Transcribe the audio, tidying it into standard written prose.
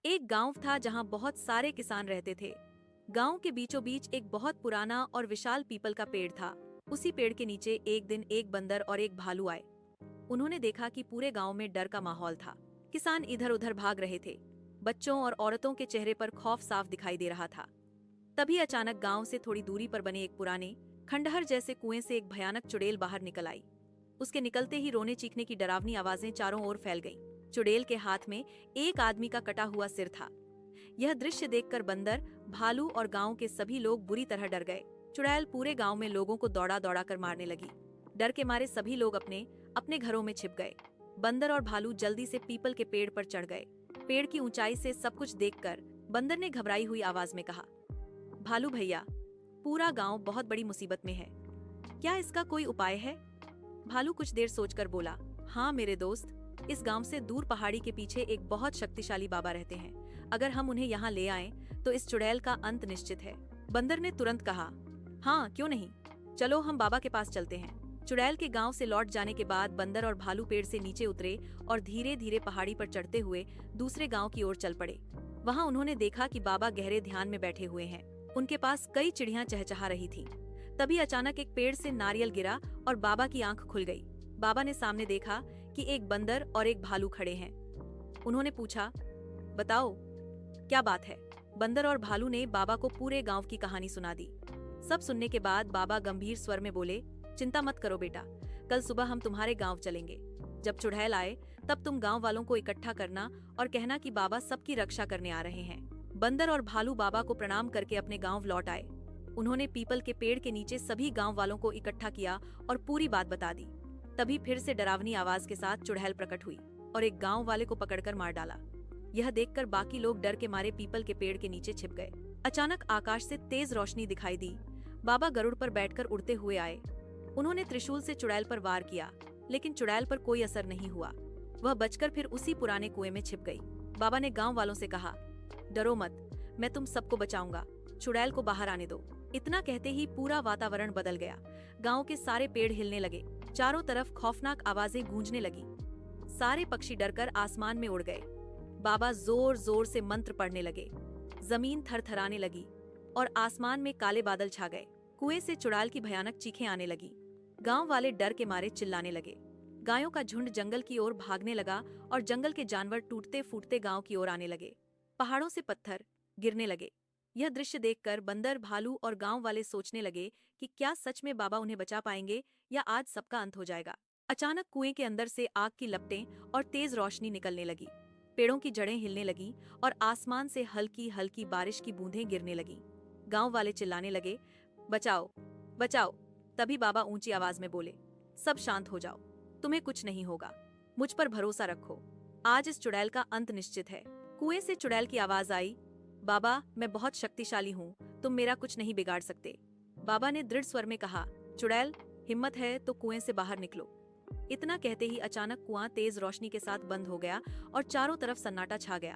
एक गांव था जहां बहुत सारे किसान रहते थे। गांव के बीचों बीच एक बहुत पुराना और विशाल पीपल का पेड़ था। उसी पेड़ के नीचे एक दिन एक बंदर और एक भालू आए। उन्होंने देखा कि पूरे गांव में डर का माहौल था। किसान इधर उधर भाग रहे थे। बच्चों और औरतों के चेहरे पर खौफ साफ दिखाई दे रहा था। तभी अचानक गांव से थोड़ी दूरी पर बने एक पुराने खंडहर जैसे कुएं से एक भयानक चुड़ैल बाहर निकल आई। उसके निकलते ही रोने चीखने की डरावनी आवाजें चारों ओर फैल गईं। चुड़ैल के हाथ में एक आदमी का कटा हुआ सिर था। यह दृश्य देखकर बंदर, भालू और गांव के सभी लोग बुरी तरह डर गए। चुड़ैल पूरे गांव में लोगों को दौड़ा दौड़ा कर मारने लगी। डर के मारे सभी लोग अपने अपने घरों में छिप गए। बंदर और भालू जल्दी से पीपल के पेड़ पर चढ़ गए। पेड़ की ऊंचाई से सब कुछ देखकर बंदर ने घबराई हुई आवाज में कहा, भालू भैया, पूरा गांव बहुत बड़ी मुसीबत में है। क्या इसका कोई उपाय है? भालू कुछ देर सोचकर बोला, हाँ मेरे दोस्त, इस गांव से दूर पहाड़ी के पीछे एक बहुत शक्तिशाली बाबा रहते हैं। अगर हम उन्हें यहाँ ले आएं, तो इस चुड़ैल का अंत निश्चित है। बंदर ने तुरंत कहा, हाँ क्यों नहीं, चलो हम बाबा के पास चलते हैं। चुड़ैल के गांव से लौट जाने के बाद बंदर और भालू पेड़ से नीचे उतरे और धीरे धीरे पहाड़ी पर चढ़ते हुए दूसरे गांव की ओर चल पड़े। वहां उन्होंने देखा कि बाबा गहरे ध्यान में बैठे हुए हैं। उनके पास कई चिड़ियां चहचहा रही थी। तभी अचानक एक पेड़ से नारियल गिरा और बाबा की आंख खुल गई। बाबा ने सामने देखा कि एक बंदर और एक भालू खड़े हैं। उन्होंने पूछा, बताओ क्या बात है? बंदर और भालू ने बाबा को पूरे गांव की कहानी सुना दी। सब सुनने के बाद बाबा गंभीर स्वर में बोले, चिंता मत करो बेटा, कल सुबह हम तुम्हारे गांव चलेंगे। जब चुड़ैल आए तब तुम गांव वालों को इकट्ठा करना और कहना कि बाबा सबकी रक्षा करने आ रहे हैं। बंदर और भालू बाबा को प्रणाम करके अपने गांव लौट आए। उन्होंने पीपल के पेड़ के नीचे सभी गांव वालों को इकट्ठा किया और पूरी बात बता दी। तभी फिर से डरावनी आवाज के साथ चुड़ैल प्रकट हुई और एक गांव वाले को पकड़कर मार डाला। यह देखकर बाकी लोग डर के मारे पीपल के पेड़ के नीचे छिप गए। अचानक आकाश से तेज रोशनी दिखाई दी। बाबा गरुड़ पर बैठकर उड़ते हुए आए। उन्होंने त्रिशूल से चुड़ैल पर वार किया, लेकिन चुड़ैल पर कोई असर नहीं हुआ। वह बचकर फिर उसी पुराने कुएं में छिप गई। बाबा ने गांव वालों से कहा, डरो मत, मैं तुम सबको बचाऊंगा, चुड़ैल को बाहर आने दो। इतना कहते ही पूरा वातावरण बदल गया। गांव के सारे पेड़ हिलने लगे। चारों तरफ खौफनाक आवाजें गूंजने लगी। सारे पक्षी डरकर आसमान में उड़ गए। बाबा जोर जोर से मंत्र पढ़ने लगे। जमीन थरथराने लगी और आसमान में काले बादल छा गए। कुएं से चुड़ैल की भयानक चीखें आने लगी। गांव वाले डर के मारे चिल्लाने लगे। गायों का झुंड जंगल की ओर भागने लगा और जंगल के जानवर टूटते फूटते गांव की ओर आने लगे। पहाड़ों से पत्थर गिरने लगे। यह दृश्य देखकर बंदर, भालू और गांव वाले सोचने लगे कि क्या सच में बाबा उन्हें बचा पाएंगे या आज सबका अंत हो जाएगा। अचानक कुएं के अंदर से आग की लपटें और तेज रोशनी निकलने लगी। पेड़ों की जड़ें हिलने लगी और आसमान से हल्की हल्की बारिश की बूंदें गिरने लगी। गांव वाले चिल्लाने लगे, बचाओ बचाओ। तभी बाबा ऊंची आवाज में बोले, सब शांत हो जाओ, तुम्हें कुछ नहीं होगा, मुझ पर भरोसा रखो, आज इस चुड़ैल का अंत निश्चित है। कुएं से चुड़ैल की आवाज आई, बाबा मैं बहुत शक्तिशाली हूँ, तुम मेरा कुछ नहीं बिगाड़ सकते। बाबा ने दृढ़ स्वर में कहा, चुड़ैल हिम्मत है तो कुएं से बाहर निकलो। इतना कहते ही अचानक कुआं तेज रोशनी के साथ बंद हो गया और चारों तरफ सन्नाटा छा गया।